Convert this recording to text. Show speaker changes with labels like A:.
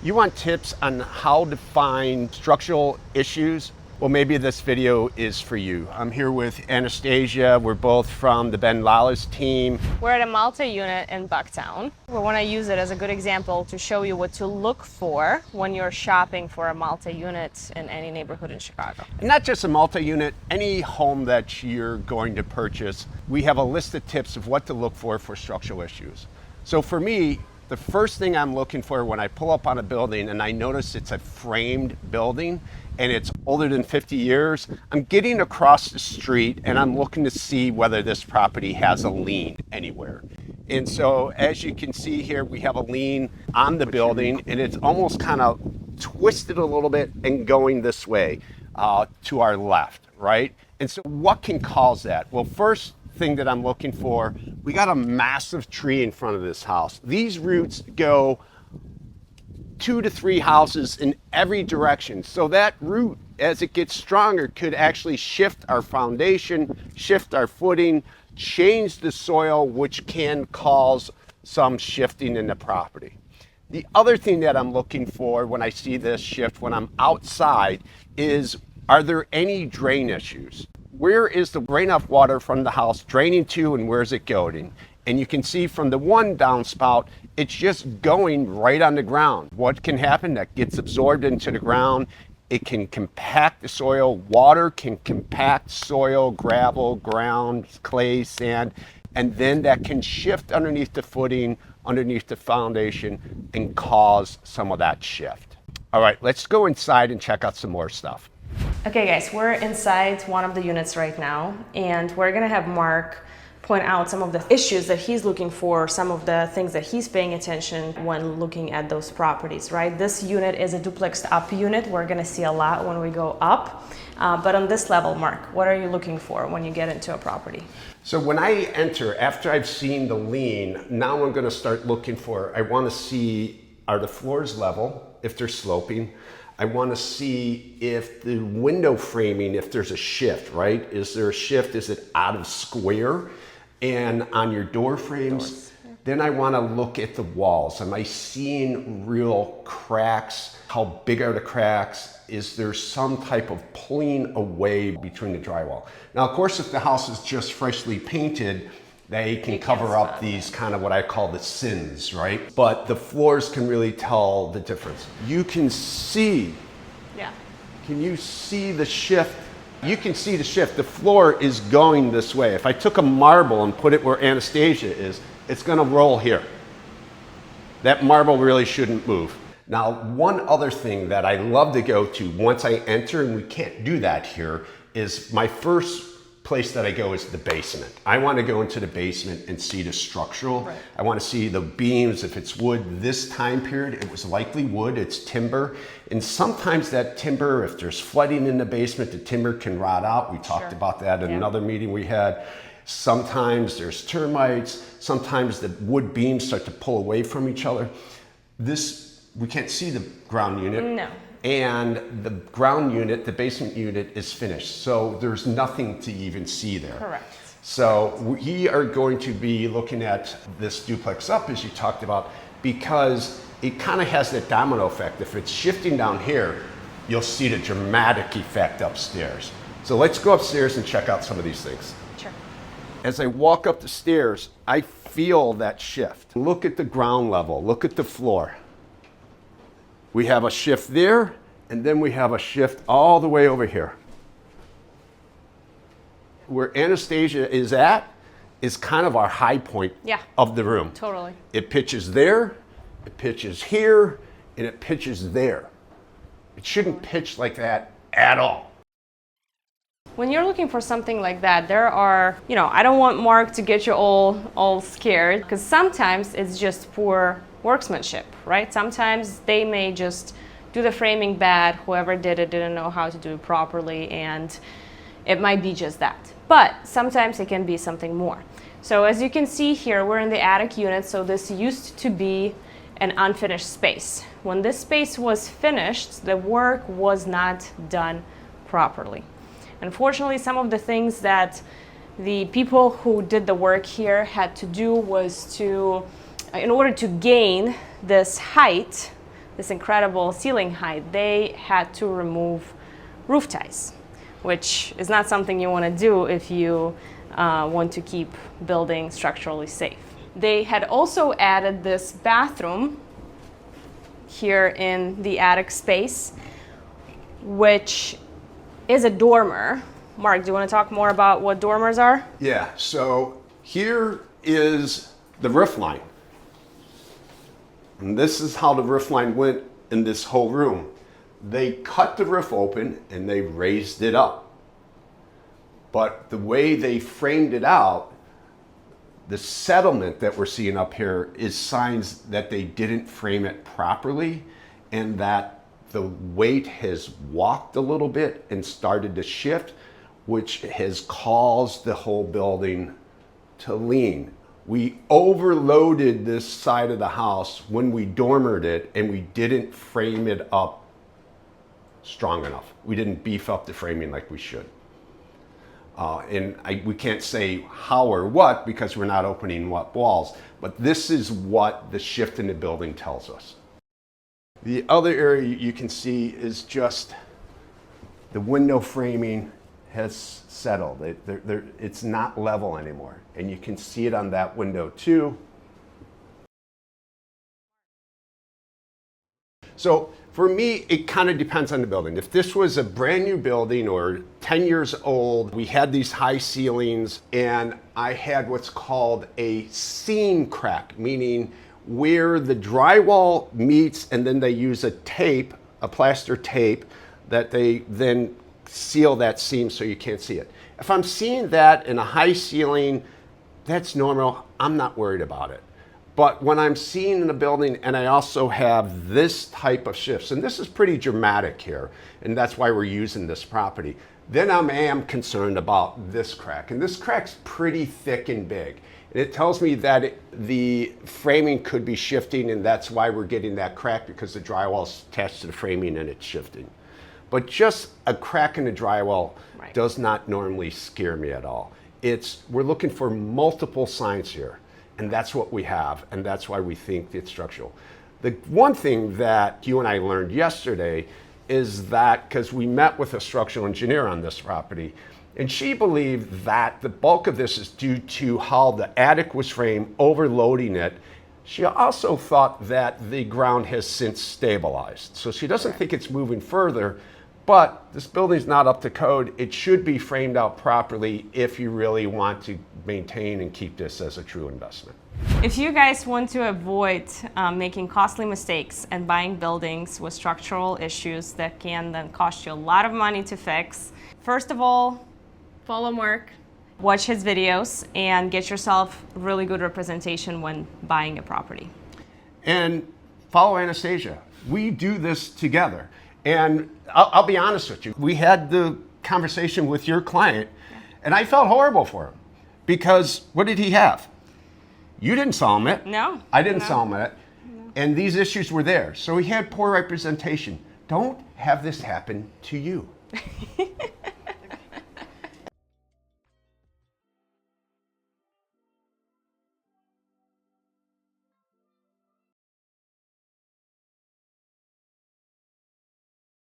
A: You want tips on how to find structural issues? Well, maybe this video is for you. I'm here with Anastasia. We're both from the Ben Lawless team.
B: We're at a multi-unit in Bucktown. We want to use it as a good example to show you what to look for when you're shopping for a multi-unit in any neighborhood in Chicago.
A: And not just a multi-unit, any home that you're going to purchase, we have a list of tips of what to look for structural issues. So for me, the first thing I'm looking for when I pull up on a building and I notice it's a framed building and it's older than 50 years, I'm getting across the street and I'm looking to see whether this property has a lien anywhere. And so as you can see here, we have a lien on the building and it's almost kind of twisted a little bit and going this way to our left, right? And so what can cause that? Well, first thing that I'm looking for, we got a massive tree in front of this house. These roots go 2 to 3 houses in every direction. So that root, as it gets stronger, could actually shift our foundation, shift our footing, change the soil, which can cause some shifting in the property. The other thing that I'm looking for when I see this shift when I'm outside is, are there any drain issues? Where is the runoff water from the house draining to and where is it going? And you can see from the one downspout, it's just going right on the ground. What can happen? That gets absorbed into the ground. It can compact the soil. Water can compact soil, gravel, ground, clay, sand, and then that can shift underneath the footing, underneath the foundation, and cause some of that shift. All right, let's go inside and check out some more stuff.
B: Okay guys, we're inside one of the units right now, and we're gonna have Mark point out some of the issues that he's looking for, some of the things that he's paying attention when looking at those properties, right? This unit is a duplex up unit. We're gonna see a lot when we go up, but on this level, Mark, what are you looking for when you get into a property?
A: So when I enter, after I've seen the lien, now I'm gonna start looking for, I wanna see, are the floors level, if they're sloping? I want to see if the window framing, if there's a shift, right? Is there a shift? Is it out of square? And on your door frames, then I want to look at the walls. Am I seeing real cracks? How big are the cracks? Is there some type of pulling away between the drywall? Now, of course, if the house is just freshly painted, they can cover up these kind of what I call the sins, right? But the floors can really tell the difference. You can see, can you see the shift? You can see the shift. The floor is going this way. If I took a marble and put it where Anastasia is, it's gonna roll here. That marble really shouldn't move. Now, one other thing that I love to go to once I enter, and we can't do that here, is my first place that I go is the basement. I want to go into the basement and see the structural. Right. I want to see the beams. If it's wood this time period, it was likely wood, it's timber. And sometimes that timber, if there's flooding in the basement, the timber can rot out. We talked about that in another meeting we had. Sometimes there's termites. Sometimes the wood beams start to pull away from each other. This, we can't see the ground unit.
B: No.
A: And the ground unit, the basement unit, is finished. So there's nothing to even see there.
B: Correct.
A: So we are going to be looking at this duplex up, as you talked about, because it kind of has that domino effect. If it's shifting down here, you'll see the dramatic effect upstairs. So let's go upstairs and check out some of these things.
B: Sure.
A: As I walk up the stairs, I feel that shift. Look at the ground level, look at the floor. We have a shift there, and then we have a shift all the way over here. Where Anastasia is at is kind of our high point of the room.
B: Totally.
A: It pitches there, it pitches here, and it pitches there. It shouldn't pitch like that at all.
B: When you're looking for something like that, there are, I don't want Mark to get you all scared, because sometimes it's just poor workmanship, right? Sometimes they may just do the framing bad, whoever did it didn't know how to do it properly, and it might be just that. But sometimes it can be something more. So as you can see here, we're in the attic unit, so this used to be an unfinished space. When this space was finished, the work was not done properly. Unfortunately, some of the things that the people who did the work here had to do was to, in order to gain this height, this incredible ceiling height, they had to remove roof ties, which is not something you want to do if you want to keep building structurally safe. They had also added this bathroom here in the attic space, which is a dormer. Mark, do you want to talk more about what dormers are?
A: Yeah, so here is the roof line. And this is how the roof line went in this whole room. They cut the roof open and they raised it up. But the way they framed it out, the settlement that we're seeing up here is signs that they didn't frame it properly and that the weight has walked a little bit and started to shift, which has caused the whole building to lean. We overloaded this side of the house when we dormered it and we didn't frame it up strong enough. We didn't beef up the framing like we should. We can't say how or what because we're not opening what walls, but this is what the shift in the building tells us. The other area you can see is just the window framing has settled. It's not level anymore, and you can see it on that window too. So for me, it kind of depends on the building. If this was a brand new building or 10 years old, we had these high ceilings and I had what's called a seam crack, meaning where the drywall meets and then they use a tape, a plaster tape, that they then seal that seam so you can't see it. If I'm seeing that in a high ceiling, that's normal. I'm not worried about it. But when I'm seeing in the building and I also have this type of shifts, and this is pretty dramatic here, and that's why we're using this property, then I am concerned about this crack. And this crack's pretty thick and big. And it tells me that the framing could be shifting, and that's why we're getting that crack, because the drywall's attached to the framing and it's shifting. But just a crack in the drywall does not normally scare me at all. We're looking for multiple signs here. And that's what we have, and that's why we think it's structural. The one thing that you and I learned yesterday is that, because we met with a structural engineer on this property, and she believed that the bulk of this is due to how the attic was framed, overloading it. She also thought that the ground has since stabilized. So she doesn't think it's moving further, but this building's not up to code. It should be framed out properly if you really want to maintain and keep this as a true investment.
B: If you guys want to avoid making costly mistakes and buying buildings with structural issues that can then cost you a lot of money to fix, first of all, follow Mark, watch his videos, and get yourself really good representation when buying a property.
A: And follow Anastasia. We do this together. And I'll be honest with you, we had the conversation with your client, and I felt horrible for him. Because what did he have? You didn't sell him it.
B: No.
A: I didn't sell him it. No. And these issues were there. So he had poor representation. Don't have this happen to you.